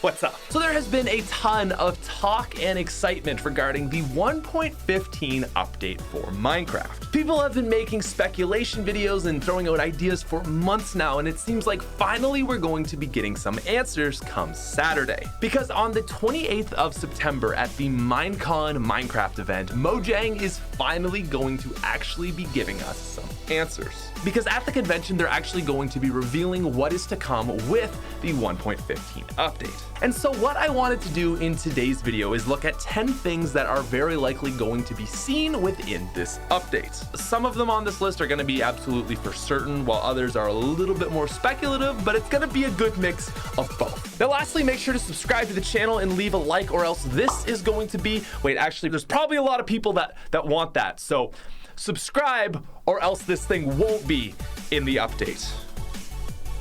What's up? So there has been a ton of talk and excitement regarding the 1.15 update for Minecraft. People have been making speculation videos and throwing out ideas for months now, and it seems like finally we're going to be getting some answers come Saturday. Because on the 28th of September at the Minecon Minecraft event, Mojang is finally going to actually be giving us some answers. Because at the convention, they're actually going to be revealing what is to come with the 1.15 update. And so what I wanted to do in today's video is look at 10 things that are very likely going to be seen within this update. Some of them on this list are going to be absolutely for certain, while others are a little bit more speculative, but it's going to be a good mix of both. Now, lastly, make sure to subscribe to the channel and leave a like, or else this is going to be, wait, actually, there's probably a lot of people that want that. So subscribe, or else this thing won't be in the update.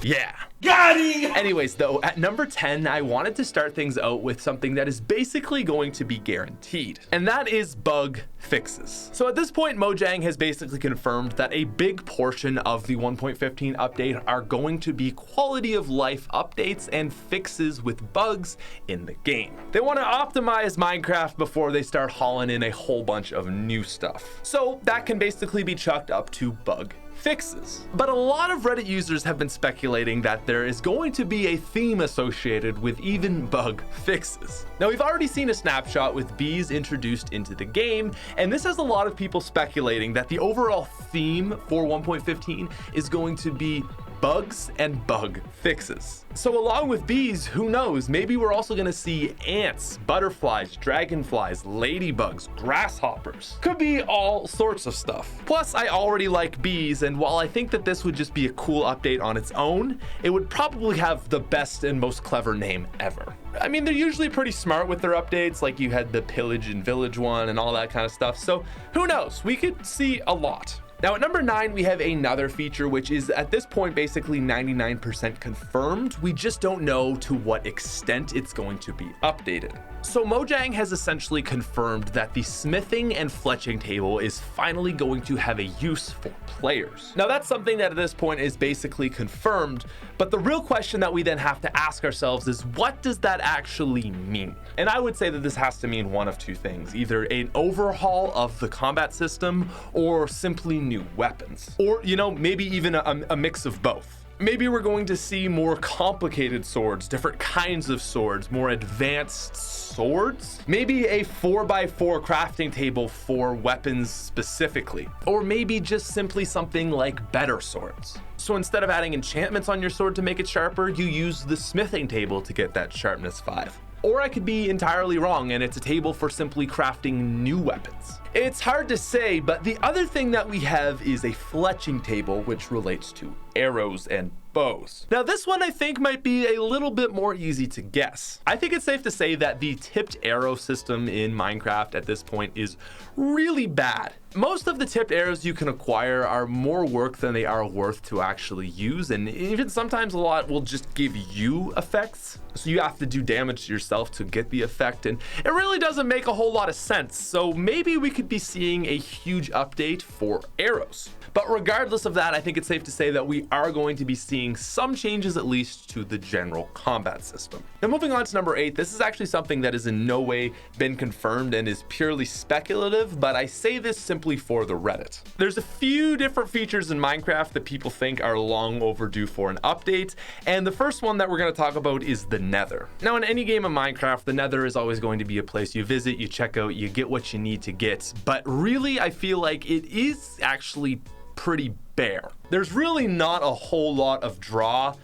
Yeah. Got him! Anyways, though, at number 10, I wanted to start things out with something that is basically going to be guaranteed, and that is bug fixes. So at this point, Mojang has basically confirmed that a big portion of the 1.15 update are going to be quality of life updates and fixes with bugs in the game. They want to optimize Minecraft before they start hauling in a whole bunch of new stuff. So that can basically be chalked up to bug fixes. But a lot of Reddit users have been speculating that there is going to be a theme associated with even bug fixes. Now, we've already seen a snapshot with bees introduced into the game, and this has a lot of people speculating that the overall theme for 1.15 is going to be bugs and bug fixes. So along with bees, who knows, maybe we're also going to see ants, butterflies, dragonflies, ladybugs, grasshoppers. Could be all sorts of stuff. Plus, I already like bees, and while I think that this would just be a cool update on its own, it would probably have the best and most clever name ever. I mean, they're usually pretty smart with their updates, like you had the pillage and village one and all that kind of stuff, so who knows, we could see a lot. Now at number 9, we have another feature which is at this point basically 99% confirmed. We just don't know to what extent it's going to be updated. So Mojang has essentially confirmed that the smithing and fletching table is finally going to have a use for players. Now that's something that at this point is basically confirmed, but the real question that we then have to ask ourselves is, what does that actually mean? And I would say that this has to mean one of two things: either an overhaul of the combat system or simply new weapons, or maybe even a mix of both. Maybe we're going to see more complicated swords, different kinds of swords, more advanced swords, maybe a 4x4 crafting table for weapons specifically, or maybe just simply something like better swords. So instead of adding enchantments on your sword to make it sharper, you use the smithing table to get that sharpness 5. Or I could be entirely wrong and it's a table for simply crafting new weapons. It's hard to say, but the other thing that we have is a fletching table, which relates to arrows and bows. Now this one I think might be a little bit more easy to guess. I think it's safe to say that the tipped arrow system in Minecraft at this point is really bad. Most of the tipped arrows you can acquire are more work than they are worth to actually use, and even sometimes a lot will just give you effects. So you have to do damage to yourself to get the effect, and it really doesn't make a whole lot of sense. So maybe we could be seeing a huge update for arrows. But regardless of that, I think it's safe to say that we are going to be seeing some changes at least to the general combat system. Now moving on to number 8, this is actually something that has in no way been confirmed and is purely speculative, but I say this simply for the Reddit. There's a few different features in Minecraft that people think are long overdue for an update, and the first one that we're going to talk about is the Nether. Now in any game of Minecraft, the Nether is always going to be a place you visit, you check out, you get what you need to get, but really I feel like it is actually pretty bare. There's really not a whole lot of draw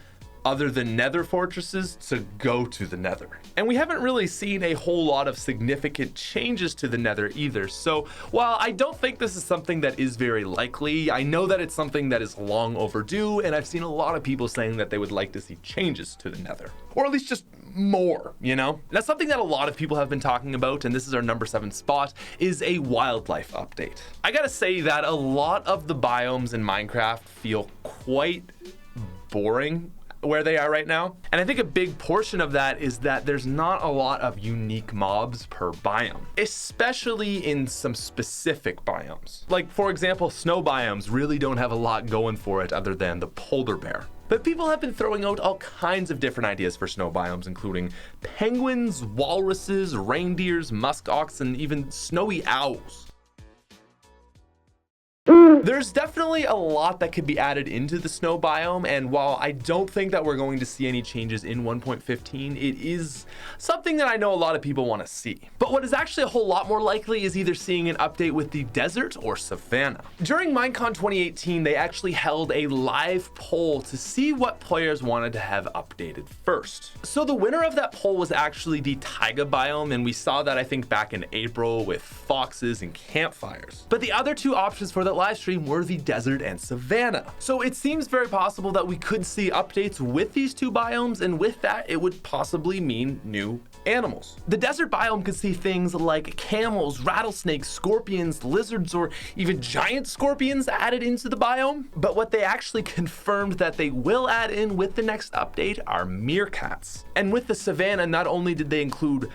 other than nether fortresses to go to the Nether. And we haven't really seen a whole lot of significant changes to the Nether either. So while I don't think this is something that is very likely, I know that it's something that is long overdue, and I've seen a lot of people saying that they would like to see changes to the Nether, or at least just more, That's something that a lot of people have been talking about, and this is our number 7 spot, is a wildlife update. I gotta say that a lot of the biomes in Minecraft feel quite boring where they are right now. And I think a big portion of that is that there's not a lot of unique mobs per biome, especially in some specific biomes. Like for example, snow biomes really don't have a lot going for it other than the polar bear. But people have been throwing out all kinds of different ideas for snow biomes, including penguins, walruses, reindeers, muskox, and even snowy owls. There's definitely a lot that could be added into the snow biome, and while I don't think that we're going to see any changes in 1.15, it is something that I know a lot of people want to see. But what is actually a whole lot more likely is either seeing an update with the desert or Savanna. During Minecon 2018, they actually held a live poll to see what players wanted to have updated first. So the winner of that poll was actually the taiga biome, and we saw that I think back in April with foxes and campfires. But the other two options for that live stream were the desert and Savanna. So it seems very possible that we could see updates with these two biomes, and with that, it would possibly mean new animals. The desert biome could see things like camels, rattlesnakes, scorpions, lizards, or even giant scorpions added into the biome. But what they actually confirmed that they will add in with the next update are meerkats. And with the Savanna, not only did they include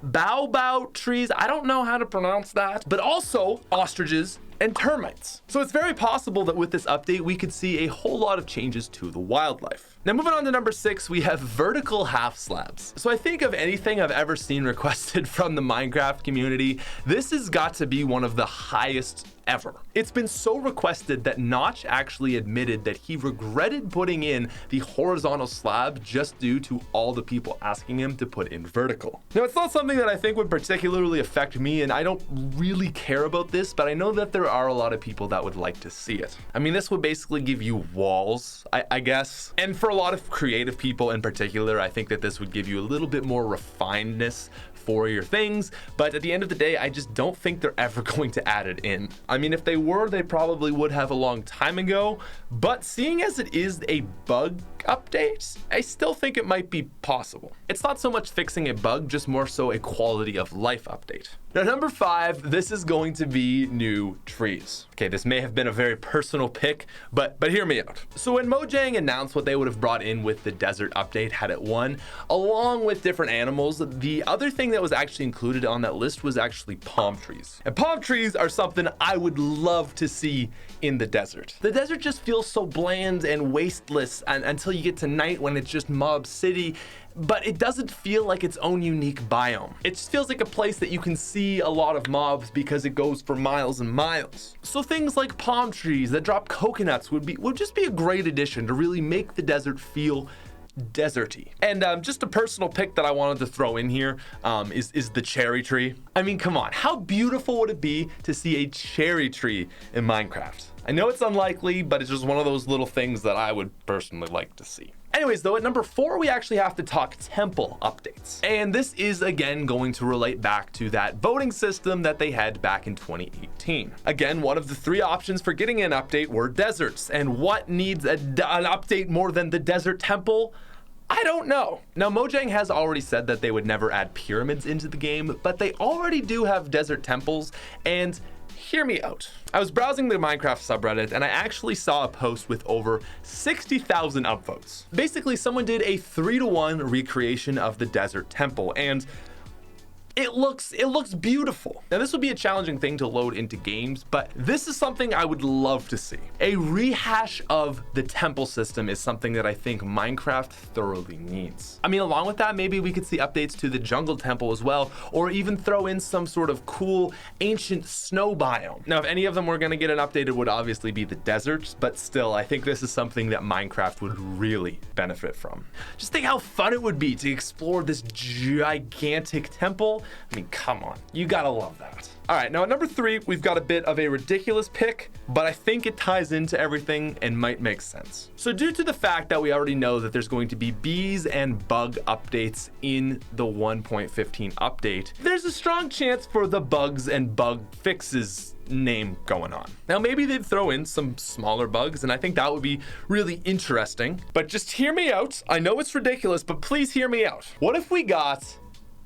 baobab trees, I don't know how to pronounce that, but also ostriches and termites. So it's very possible that with this update, we could see a whole lot of changes to the wildlife. Now moving on to number 6, we have vertical half slabs. So I think of anything I've ever seen requested from the Minecraft community, this has got to be one of the highest ever. It's been so requested that Notch actually admitted that he regretted putting in the horizontal slab just due to all the people asking him to put in vertical. Now, it's not something that I think would particularly affect me, and I don't really care about this, but I know that there are a lot of people that would like to see it. I mean, this would basically give you walls, I guess. And for a lot of creative people in particular, I think that this would give you a little bit more refinedness for your things, but at the end of the day, I just don't think they're ever going to add it in. I mean, if they were, they probably would have a long time ago, but seeing as it is a bug update, I still think it might be possible. It's not so much fixing a bug, just more so a quality of life update. Now, number 5, this is going to be new trees. Okay, this may have been a very personal pick, but hear me out. So when Mojang announced what they would have brought in with the desert update had it won, along with different animals, the other thing that was actually included on that list was actually palm trees. And palm trees are something I would love to see in the desert. The desert just feels so bland and wasteless until you get to night when it's just mob city, but it doesn't feel like its own unique biome. It just feels like a place that you can see a lot of mobs because it goes for miles and miles. So things like palm trees that drop coconuts would just be a great addition to really make the desert feel deserty. And just a personal pick that I wanted to throw in here is the cherry tree. I mean, come on, how beautiful would it be to see a cherry tree in Minecraft? I know it's unlikely, but it's just one of those little things that I would personally like to see. Anyways, though, at number 4, we actually have to talk temple updates. And this is, again, going to relate back to that voting system that they had back in 2018. Again, one of the 3 options for getting an update were deserts. And what needs an update more than the desert temple? I don't know. Now, Mojang has already said that they would never add pyramids into the game, but they already do have desert temples, and hear me out. I was browsing the Minecraft subreddit and I actually saw a post with over 60,000 upvotes. Basically, someone did a 3-to-1 recreation of the desert temple, and it looks beautiful. Now, this would be a challenging thing to load into games, but this is something I would love to see. A rehash of the temple system is something that I think Minecraft thoroughly needs. I mean, along with that, maybe we could see updates to the jungle temple as well, or even throw in some sort of cool ancient snow biome. Now, if any of them were gonna get an update, it would obviously be the deserts, but still, I think this is something that Minecraft would really benefit from. Just think how fun it would be to explore this gigantic temple. I mean, come on, you gotta love that. All right, now at number 3, we've got a bit of a ridiculous pick, but I think it ties into everything and might make sense. So due to the fact that we already know that there's going to be bees and bug updates in the 1.15 update, there's a strong chance for the bugs and bug fixes name going on. Now, maybe they'd throw in some smaller bugs, and I think that would be really interesting, but just hear me out. I know it's ridiculous, but please hear me out. What if we got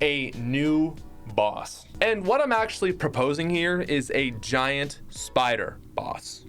a new boss? And what I'm actually proposing here is a giant spider boss.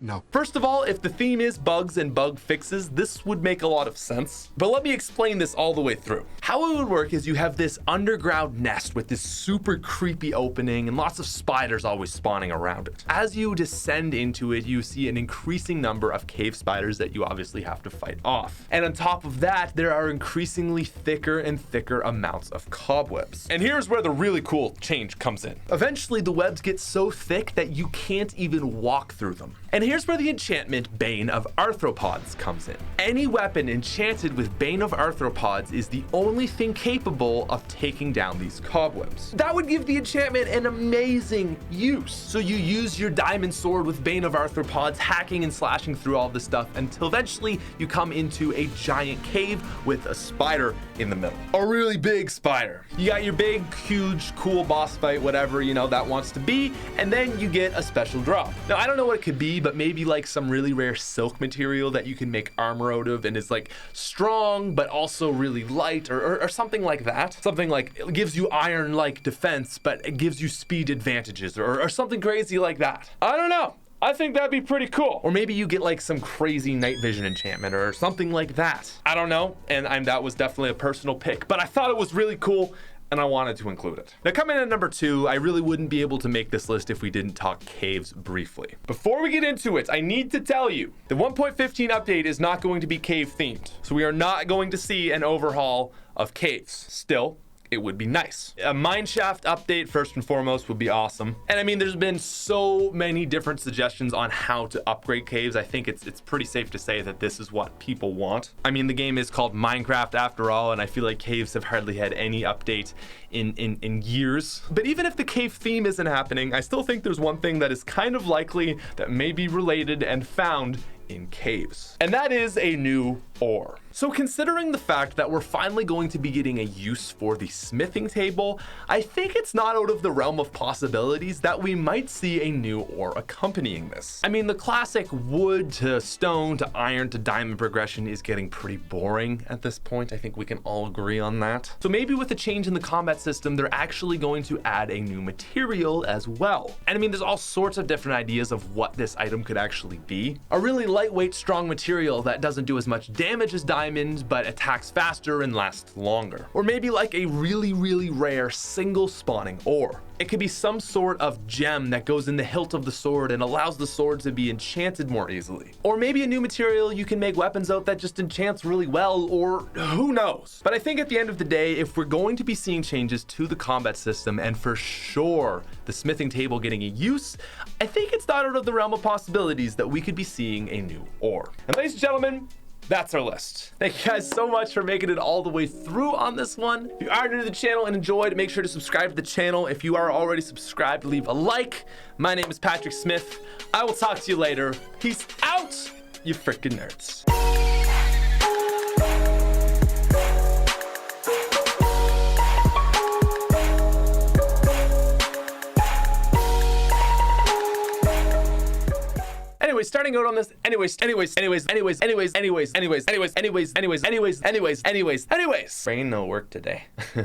No. First of all, if the theme is bugs and bug fixes, this would make a lot of sense. But let me explain this all the way through. How it would work is you have this underground nest with this super creepy opening and lots of spiders always spawning around it. As you descend into it, you see an increasing number of cave spiders that you obviously have to fight off. And on top of that, there are increasingly thicker and thicker amounts of cobwebs. And here's where the really cool change comes in. Eventually, the webs get so thick that you can't even walk through them. And here's where the enchantment Bane of Arthropods comes in. Any weapon enchanted with Bane of Arthropods is the only thing capable of taking down these cobwebs. That would give the enchantment an amazing use. So you use your diamond sword with Bane of Arthropods, hacking and slashing through all this stuff until eventually you come into a giant cave with a spider in the middle. A really big spider. You got your big, huge, cool boss fight, whatever, you know, that wants to be, and then you get a special drop. Now, I don't know what it could be, but maybe like some really rare silk material that you can make armor out of and is like strong, but also really light or something like that. Something like it gives you iron-like defense, but it gives you speed advantages or something crazy like that. I don't know. I think that'd be pretty cool. Or maybe you get like some crazy night vision enchantment or something like that. I don't know. And that was definitely a personal pick, but I thought it was really cool and I wanted to include it. Now, coming in at number 2, I really wouldn't be able to make this list if we didn't talk caves briefly. Before we get into it, I need to tell you, the 1.15 update is not going to be cave themed. So we are not going to see an overhaul of caves. Still, it would be nice. A mineshaft update, first and foremost, would be awesome. And I mean, there's been so many different suggestions on how to upgrade caves. I think it's pretty safe to say that this is what people want. I mean, the game is called Minecraft after all, and I feel like caves have hardly had any update in years. But even if the cave theme isn't happening, I still think there's one thing that is kind of likely that may be related and found in caves, and that is a new ore. So considering the fact that we're finally going to be getting a use for the smithing table, I think it's not out of the realm of possibilities that we might see a new ore accompanying this. I mean, the classic wood to stone to iron to diamond progression is getting pretty boring at this point. I think we can all agree on that. So maybe with a change in the combat system, they're actually going to add a new material as well. And I mean, there's all sorts of different ideas of what this item could actually be. A really lightweight, strong material that doesn't do as much damage as diamond, but attacks faster and lasts longer. Or maybe like a really, really rare single spawning ore. It could be some sort of gem that goes in the hilt of the sword and allows the sword to be enchanted more easily. Or maybe a new material you can make weapons out that just enchants really well, or who knows. But I think at the end of the day, if we're going to be seeing changes to the combat system, and for sure the smithing table getting a use, I think it's not out of the realm of possibilities that we could be seeing a new ore. And ladies and gentlemen, that's our list. Thank you guys so much for making it all the way through on this one. If you are new to the channel and enjoyed, make sure to subscribe to the channel. If you are already subscribed, leave a like. My name is Patrick Smith. I will talk to you later. Peace out, you freaking nerds. Starting out on this, anyways, brain no work today.